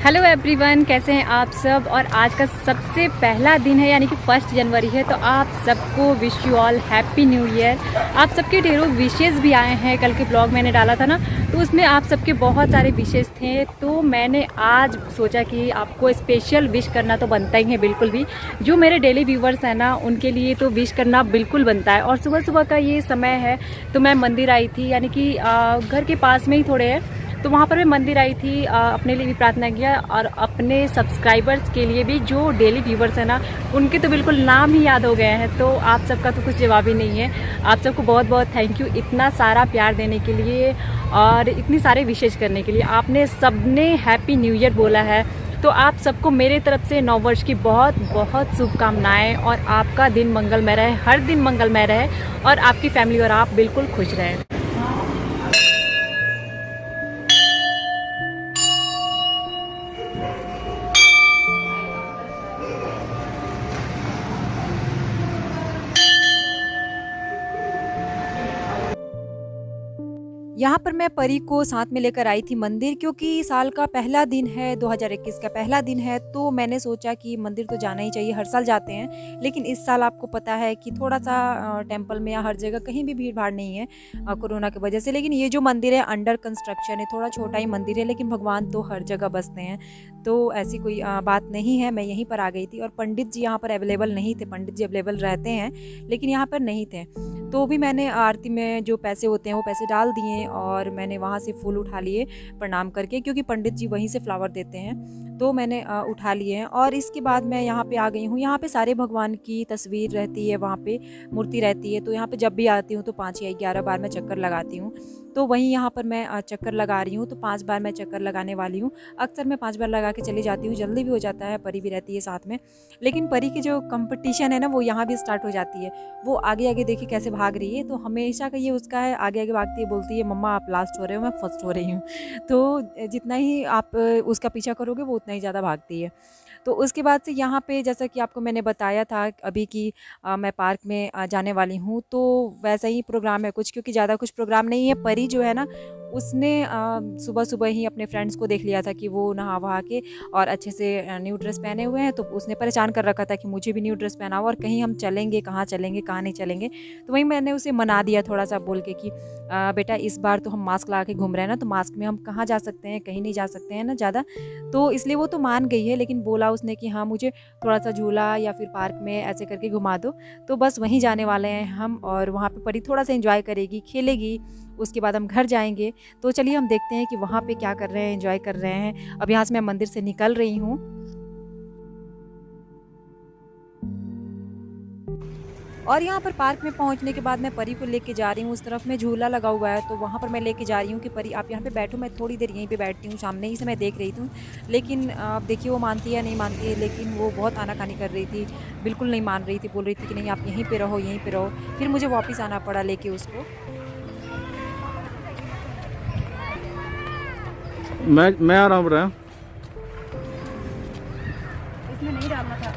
Hello everyone, कैसे हैं आप सब। और आज का सबसे पहला दिन है, यानी कि 1 जनवरी है। तो आप सबको wish you all happy new year. आप सबके ढेरों विशेज़ भी आए हैं। कल के ब्लॉग मैंने डाला था ना, तो उसमें आप सबके बहुत सारे विशेज़ थे। तो मैंने आज सोचा कि आपको स्पेशल विश करना तो बनता ही है बिल्कुल भी। जो मेरे डेली व्यूवर्स हैं ना, उनके लिए तो विश करना बिल्कुल बनता है। और सुबह सुबह का ये समय है, तो मैं मंदिर आई थी, यानी कि घर के पास में ही थोड़े है, तो वहाँ पर मैं मंदिर आई थी। अपने लिए भी प्रार्थना किया और अपने सब्सक्राइबर्स के लिए भी, जो डेली व्यूवर्स हैं ना, उनके तो बिल्कुल नाम ही याद हो गए हैं। तो आप सबका तो कुछ जवाब ही नहीं है। आप सबको बहुत बहुत थैंक यू, इतना सारा प्यार देने के लिए और इतनी सारे विशेष करने के लिए। आपने सबने हैप्पी न्यू ईयर बोला है, तो आप सबको मेरे तरफ से नव वर्ष की बहुत बहुत शुभकामनाएँ। और आपका दिन मंगलमय रहे, हर दिन मंगलमय रहे, और आपकी फैमिली और आप बिल्कुल खुश रहें। यहाँ पर मैं परी को साथ में लेकर आई थी मंदिर, क्योंकि साल का पहला दिन है, 2021 का पहला दिन है। तो मैंने सोचा कि मंदिर तो जाना ही चाहिए, हर साल जाते हैं। लेकिन इस साल आपको पता है कि थोड़ा सा टेंपल में या हर जगह कहीं भी भीड़ भाड़ नहीं है कोरोना की वजह से। लेकिन ये जो मंदिर है अंडर कंस्ट्रक्शन है, थोड़ा छोटा ही मंदिर है, लेकिन भगवान तो हर जगह बसते हैं। तो ऐसी कोई बात नहीं है। मैं यहीं पर आ गई थी और पंडित जी यहाँ पर अवेलेबल नहीं थे। पंडित जी अवेलेबल रहते हैं, लेकिन यहाँ पर नहीं थे। तो भी मैंने आरती में जो पैसे होते हैं वो पैसे डाल दिए, और मैंने वहाँ से फूल उठा लिए प्रणाम करके, क्योंकि पंडित जी वहीं से फ्लावर देते हैं। तो मैंने उठा लिए हैं। और इसके बाद मैं यहाँ पे आ गई हूँ। यहाँ पे सारे भगवान की तस्वीर रहती है, वहाँ पे मूर्ति रहती है। तो यहाँ पे जब भी आती हूँ तो 5 या 11 बार मैं चक्कर लगाती हूँ। तो वहीं यहाँ पर मैं चक्कर लगा रही हूँ, तो 5 बार मैं चक्कर लगाने वाली हूँ। अक्सर मैं 5 बार लगा के चली जाती हूँ, जल्दी भी हो जाता है, परी भी रहती है साथ में। लेकिन परी की जो कंपटीशन है ना, वो यहाँ भी स्टार्ट हो जाती है। वो आगे आगे देखिए कैसे भाग रही है। तो हमेशा का ये उसका है, आगे आगे भागती है, बोलती है मम्मा आप लास्ट हो रहे हो, मैं फर्स्ट हो रही हूँ। तो जितना ही आप उसका पीछा करोगे, वो उतना ही ज़्यादा भागती है। तो उसके बाद से यहाँ पे, जैसा कि आपको मैंने बताया था अभी कि मैं पार्क में जाने वाली हूँ, तो वैसा ही प्रोग्राम है कुछ, क्योंकि ज़्यादा कुछ प्रोग्राम नहीं है। परी जो है ना, उसने सुबह सुबह ही अपने फ्रेंड्स को देख लिया था कि वो नहा वहा के और अच्छे से न्यू ड्रेस पहने हुए हैं। तो उसने परेशान कर रखा था कि मुझे भी न्यू ड्रेस पहना हो, और कहीं हम चलेंगे, कहाँ चलेंगे, कहाँ नहीं चलेंगे। तो वहीं मैंने उसे मना दिया थोड़ा सा बोल के कि बेटा इस बार तो हम मास्क लगा के घूम रहे हैं ना, तो मास्क में हम कहाँ जा सकते हैं, कहीं नहीं जा सकते हैं ना ज़्यादा। तो इसलिए वो तो मान गई है, लेकिन बोला उसने कि हाँ मुझे थोड़ा सा झूला या फिर पार्क में ऐसे करके घुमा दो। तो बस वहीं जाने वाले हैं हम, और वहाँ पे परी थोड़ा सा एंजॉय करेगी, खेलेगी। उसके बाद हम घर जाएंगे। तो चलिए हम देखते हैं कि वहाँ पे क्या कर रहे हैं, एंजॉय कर रहे हैं। अब यहाँ से मैं मंदिर से निकल रही हूँ। और यहाँ पर पार्क में पहुँचने के बाद मैं परी को लेके जा रही हूँ। उस तरफ में झूला लगा हुआ है, तो वहाँ पर मैं लेके जा रही हूँ कि परी आप यहाँ पे बैठो, मैं थोड़ी देर यहीं पे बैठती हूँ। सामने ही से मैं देख रही थी, लेकिन आप देखिए वो मानती है नहीं मानती है। लेकिन वो बहुत आनाकानी कर रही थी, बिल्कुल नहीं मान रही थी, बोल रही थी कि नहीं आप यहीं पर रहो, यहीं पर रहो। फिर मुझे वापस आना पड़ा लेके उसको। मैं आ रहा हूँ। इसमें नहीं डालना था।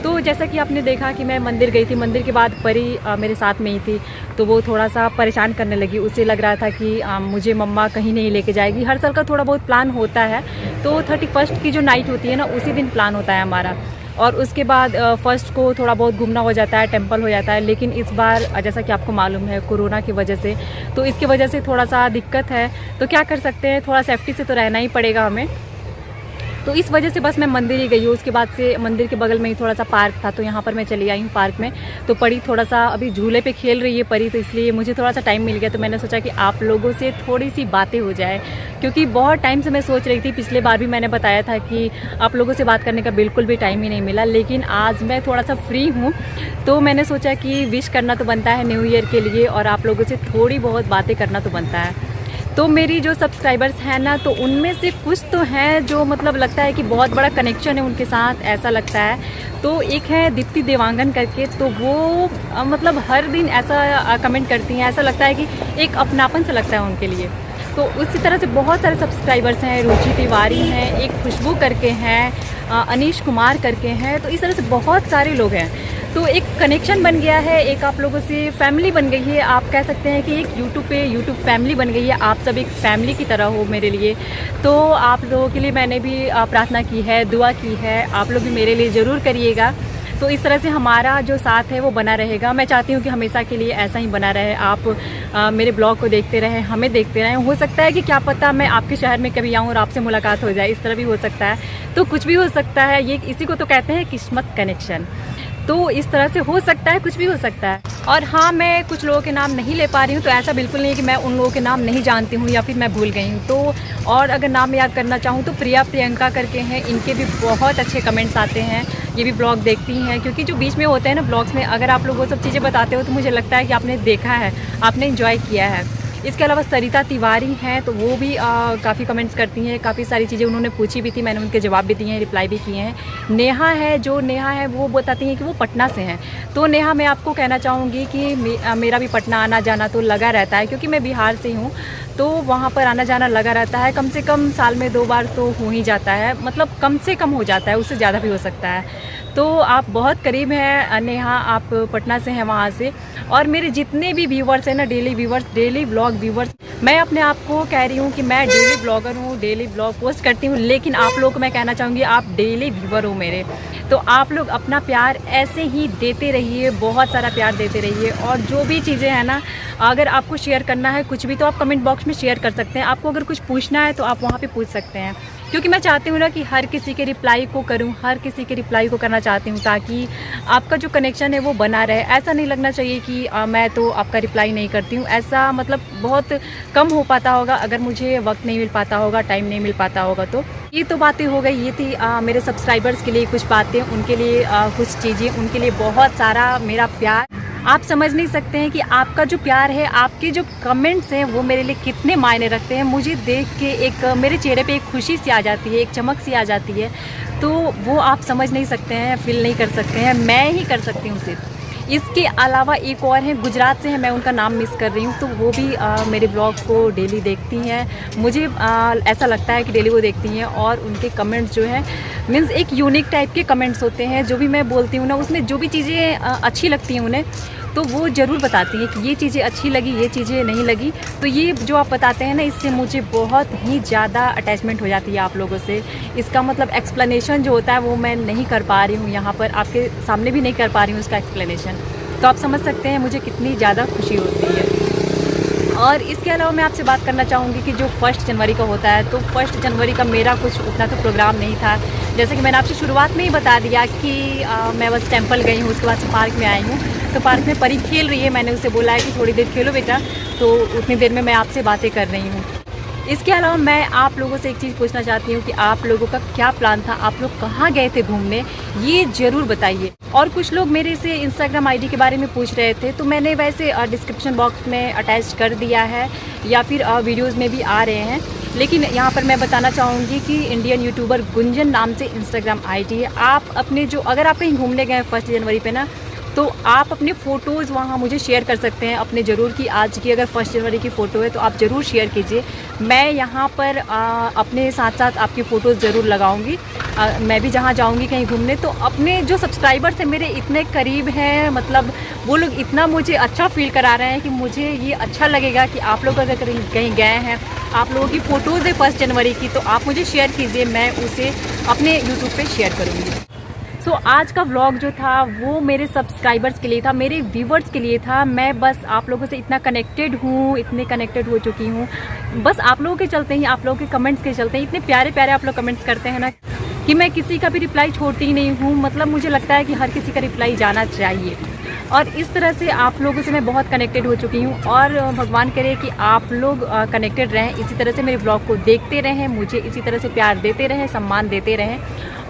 तो जैसा कि आपने देखा कि मैं मंदिर गई थी, मंदिर के बाद परी मेरे साथ में ही थी। तो वो थोड़ा सा परेशान करने लगी। उसे लग रहा था कि मुझे मम्मा कहीं नहीं लेके जाएगी। हर साल का थोड़ा बहुत प्लान होता है। तो 31 की जो नाइट होती है ना, उसी दिन प्लान होता है हमारा। और उसके बाद फर्स्ट को थोड़ा बहुत घूमना हो जाता है, टेंपल हो जाता है। लेकिन इस बार जैसा कि आपको मालूम है कोरोना की वजह से, तो इसकी वजह से थोड़ा सा दिक्कत है। तो क्या कर सकते हैं, थोड़ा सेफ्टी से तो रहना ही पड़ेगा हमें। तो इस वजह से बस मैं मंदिर ही गई हूँ। उसके बाद से मंदिर के बगल में ही थोड़ा सा पार्क था, तो यहाँ पर मैं चली आई हूँ पार्क में। तो परी थोड़ा सा अभी झूले पे खेल रही है परी, तो इसलिए मुझे थोड़ा सा टाइम मिल गया। तो मैंने सोचा कि आप लोगों से थोड़ी सी बातें हो जाए, क्योंकि बहुत टाइम से मैं सोच रही थी। पिछले बार भी मैंने बताया था कि आप लोगों से बात करने का बिल्कुल भी टाइम ही नहीं मिला, लेकिन आज मैं थोड़ा सा फ्री हूँ। तो मैंने सोचा कि विश करना तो बनता है न्यू ईयर के लिए, और आप लोगों से थोड़ी बहुत बातें करना तो बनता है। तो मेरी जो सब्सक्राइबर्स हैं ना, तो उनमें से कुछ तो हैं जो मतलब लगता है कि बहुत बड़ा कनेक्शन है उनके साथ, ऐसा लगता है। तो एक है दीप्ति देवांगन करके, तो वो मतलब हर दिन ऐसा कमेंट करती हैं, ऐसा लगता है कि एक अपनापन सा लगता है उनके लिए। तो उसी तरह से बहुत सारे सब्सक्राइबर्स हैं। रुचि तिवारी हैं, एक खुशबू करके हैं, अनीश कुमार करके हैं। तो इस तरह से बहुत सारे लोग हैं। तो एक कनेक्शन बन गया है, एक आप लोगों से फैमिली बन गई है। आप कह सकते हैं कि एक यूट्यूब फैमिली बन गई है। आप सब एक फैमिली की तरह हो मेरे लिए। तो आप लोगों के लिए मैंने भी प्रार्थना की है, दुआ की है, आप लोग भी मेरे लिए ज़रूर करिएगा। तो इस तरह से हमारा जो साथ है वो बना रहेगा। मैं चाहती हूँ कि हमेशा के लिए ऐसा ही बना रहे। आप मेरे ब्लॉग को देखते रहें, हमें देखते रहें। हो सकता है कि क्या पता मैं आपके शहर में कभी आऊँ और आपसे मुलाकात हो जाए, इस तरह भी हो सकता है। तो कुछ भी हो सकता है, ये इसी को तो कहते हैं किस्मत कनेक्शन। तो इस तरह से हो सकता है, कुछ भी हो सकता है। और हाँ, मैं कुछ लोगों के नाम नहीं ले पा रही हूँ, तो ऐसा बिल्कुल नहीं है कि मैं उन लोगों के नाम नहीं जानती हूँ या फिर मैं भूल गई हूँ। तो और अगर नाम याद करना चाहूँ तो प्रियंका करके हैं, इनके भी बहुत अच्छे कमेंट्स आते हैं। ये भी ब्लॉग देखती हैं, क्योंकि जो बीच में होते हैं ना ब्लॉग्स में, अगर आप लोग वो सब चीज़ें बताते हो तो मुझे लगता है कि आपने देखा है, आपने इन्जॉय किया है। इसके अलावा सरिता तिवारी हैं, तो वो भी काफ़ी कमेंट्स करती हैं। काफ़ी सारी चीज़ें उन्होंने पूछी भी थी, मैंने उनके जवाब भी दिए हैं, रिप्लाई भी किए हैं। नेहा है वो बताती हैं कि वो पटना से हैं। तो नेहा, मैं आपको कहना चाहूँगी कि मेरा भी पटना आना जाना तो लगा रहता है, क्योंकि मैं बिहार से हूँ। तो वहाँ पर आना जाना लगा रहता है। कम से कम साल में 2 बार तो हो ही जाता है, मतलब कम से कम हो जाता है, उससे ज़्यादा भी हो सकता है। तो आप बहुत करीब हैं नेहा, आप पटना से हैं वहाँ से। और मेरे जितने भी व्यूवर्स हैं ना, डेली व्लॉग व्यूवर्स, मैं अपने आप को कह रही हूँ कि मैं डेली ब्लॉगर हूँ, डेली ब्लॉग पोस्ट करती हूँ। लेकिन आप लोग को मैं कहना चाहूँगी, आप डेली व्यूवर हो मेरे। तो आप लोग अपना प्यार ऐसे ही देते रहिए, बहुत सारा प्यार देते रहिए। और जो भी चीज़ें हैं ना, अगर आपको शेयर करना है कुछ भी, तो आप कमेंट बॉक्स में शेयर कर सकते हैं। आपको अगर कुछ पूछना है तो आप वहाँ पे पूछ सकते हैं, क्योंकि मैं चाहती हूँ ना कि हर किसी के रिप्लाई को करूँ, हर किसी के रिप्लाई को करना चाहती हूँ, ताकि आपका जो कनेक्शन है वो बना रहे। ऐसा नहीं लगना चाहिए कि मैं तो आपका रिप्लाई नहीं करती हूँ। ऐसा मतलब बहुत कम हो पाता होगा, अगर मुझे वक्त नहीं मिल पाता होगा, टाइम नहीं मिल पाता होगा। तो ये तो बातें हो गई, ये थी मेरे सब्सक्राइबर्स के लिए कुछ बातें, उनके लिए कुछ चीज़ें, उनके लिए बहुत सारा मेरा प्यार। आप समझ नहीं सकते हैं कि आपका जो प्यार है, आपके जो कमेंट्स हैं, वो मेरे लिए कितने मायने रखते हैं। मुझे देख के एक मेरे चेहरे पे एक खुशी सी आ जाती है, एक चमक सी आ जाती है। तो वो आप समझ नहीं सकते हैं, फील नहीं कर सकते हैं, मैं ही कर सकती हूँ सिर्फ। इसके अलावा एक और हैं, गुजरात से हैं, मैं उनका नाम मिस कर रही हूँ। तो वो भी मेरे ब्लॉग को डेली देखती हैं। मुझे ऐसा लगता है कि डेली वो देखती हैं, और उनके कमेंट्स जो हैं, मीन्स एक यूनिक टाइप के कमेंट्स होते हैं। जो भी मैं बोलती हूँ ना, उसमें जो भी चीज़ें अच्छी लगती हैं उन्हें, तो वो ज़रूर बताती हैं कि ये चीज़ें अच्छी लगी, ये चीज़ें नहीं लगी। तो ये जो आप बताते हैं ना, इससे मुझे बहुत ही ज़्यादा अटैचमेंट हो जाती है आप लोगों से। इसका मतलब एक्सप्लेनेशन जो होता है वो मैं नहीं कर पा रही हूँ, यहाँ पर आपके सामने भी नहीं कर पा रही हूँ उसका एक्सप्लेनेशन। तो आप समझ सकते हैं मुझे कितनी ज़्यादा खुशी होती है। और इसके अलावा मैं आपसे बात करना चाहूँगी कि जो 1 जनवरी का होता है, तो 1 जनवरी का मेरा कुछ उतना तो प्रोग्राम नहीं था। जैसे कि मैंने आपसे शुरुआत में ही बता दिया कि मैं बस टेंपल गई हूँ, उसके बाद से पार्क में आई हूँ। तो पार्क में परी खेल रही है, मैंने उसे बोला है कि थोड़ी देर खेलो बेटा, तो उतनी देर में मैं आपसे बातें कर रही हूँ। इसके अलावा मैं आप लोगों से एक चीज़ पूछना चाहती हूँ कि आप लोगों का क्या प्लान था, आप लोग कहाँ गए थे घूमने, ये ज़रूर बताइए। और कुछ लोग मेरे से इंस्टाग्राम आईडी के बारे में पूछ रहे थे, तो मैंने वैसे डिस्क्रिप्शन बॉक्स में अटैच कर दिया है, या फिर वीडियोज़ में भी आ रहे हैं। लेकिन यहाँ पर मैं बताना चाहूँगी कि इंडियन यूट्यूबर गुंजन नाम से इंस्टाग्राम आईडी है। आप अपने जो, अगर आप कहीं घूमने गए 1 जनवरी पे ना, तो आप अपने फ़ोटोज़ वहाँ मुझे शेयर कर सकते हैं अपने ज़रूर, कि आज की अगर 1 जनवरी की फ़ोटो है तो आप ज़रूर शेयर कीजिए। मैं यहाँ पर अपने साथ साथ आपकी फ़ोटोज़ ज़रूर लगाऊंगी। मैं भी जहाँ जाऊँगी कहीं घूमने, तो अपने जो सब्सक्राइबर्स हैं मेरे इतने करीब हैं, मतलब वो लोग इतना मुझे अच्छा फ़ील करा रहे हैं कि मुझे ये अच्छा लगेगा कि आप लोग अगर कहीं गए हैं, आप लोगों की फ़ोटोज़ है 1 जनवरी की, तो आप मुझे शेयर कीजिए, मैं उसे अपने यूट्यूब पे शेयर करूँगी। सो आज का व्लॉग जो था वो मेरे सब्सक्राइबर्स के लिए था, मेरे व्यूवर्स के लिए था। मैं बस आप लोगों से इतना कनेक्टेड हूँ, इतने कनेक्टेड हो चुकी हूँ, बस आप लोगों के चलते ही, आप लोगों के कमेंट्स के चलते ही। इतने प्यारे प्यारे आप लोग कमेंट्स करते हैं ना, कि मैं किसी का भी रिप्लाई छोड़ती ही नहीं हूँ। मतलब मुझे लगता है कि हर किसी का रिप्लाई जाना चाहिए, और इस तरह से आप लोगों से मैं बहुत कनेक्टेड हो चुकी हूँ। और भगवान करे कि आप लोग कनेक्टेड रहें, इसी तरह से मेरे ब्लॉग को देखते रहें, मुझे इसी तरह से प्यार देते रहें, सम्मान देते रहें।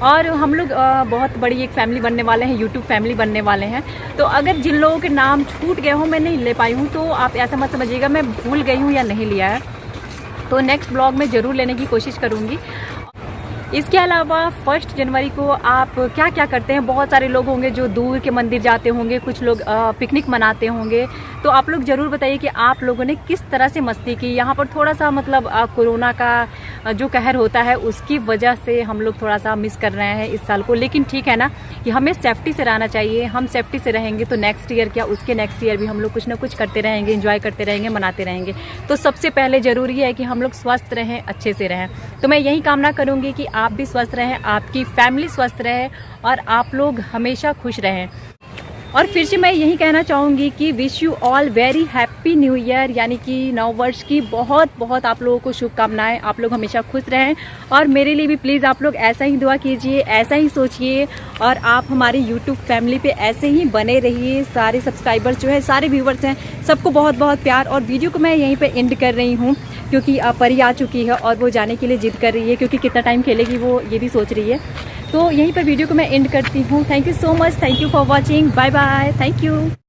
और हम लोग बहुत बड़ी एक फैमिली बनने वाले हैं, यूट्यूब फैमिली बनने वाले हैं। तो अगर जिन लोगों के नाम छूट गए हों, मैं नहीं ले पाई हूँ, तो आप ऐसा मत समझिएगा मैं भूल गई हूँ या नहीं लिया है। तो नेक्स्ट ब्लॉग में ज़रूर लेने की कोशिश करूँगी। इसके अलावा 1 जनवरी को आप क्या क्या करते हैं? बहुत सारे लोग होंगे जो दूर के मंदिर जाते होंगे, कुछ लोग पिकनिक मनाते होंगे। तो आप लोग ज़रूर बताइए कि आप लोगों ने किस तरह से मस्ती की। यहाँ पर थोड़ा सा मतलब कोरोना का जो कहर होता है उसकी वजह से हम लोग थोड़ा सा मिस कर रहे हैं इस साल को। लेकिन ठीक है ना कि हमें सेफ्टी से रहना चाहिए। हम सेफ्टी से रहेंगे तो नेक्स्ट ईयर क्या उसके नेक्स्ट ईयर भी हम लोग कुछ ना कुछ करते रहेंगे, एंजॉय करते रहेंगे, मनाते रहेंगे। तो सबसे पहले ज़रूरी है कि हम लोग स्वस्थ रहें, अच्छे से रहें। तो मैं यही कामना करूँगी कि आप भी स्वस्थ रहें, आपकी फैमिली स्वस्थ रहे और आप लोग हमेशा खुश रहें। और फिर से मैं यही कहना चाहूँगी कि wish you all very happy new year, यानी कि नव वर्ष की बहुत बहुत आप लोगों को शुभकामनाएं। आप लोग हमेशा खुश रहें और मेरे लिए भी प्लीज़ आप लोग ऐसा ही दुआ कीजिए, ऐसा ही सोचिए और आप हमारी यूट्यूब फैमिली पे ऐसे ही बने रहिए। सारे सब्सक्राइबर्स जो है, सारे व्यूवर्स हैं, सबको बहुत बहुत प्यार। और वीडियो को मैं यहीं पर एंड कर रही हूँ क्योंकि परी आ चुकी है और वो जाने के लिए जिद कर रही है, क्योंकि कितना टाइम खेलेगी वो ये भी सोच रही है। तो यहीं पर वीडियो को मैं एंड करती हूँ। Thank you so much, thank you for watching, bye bye, thank you.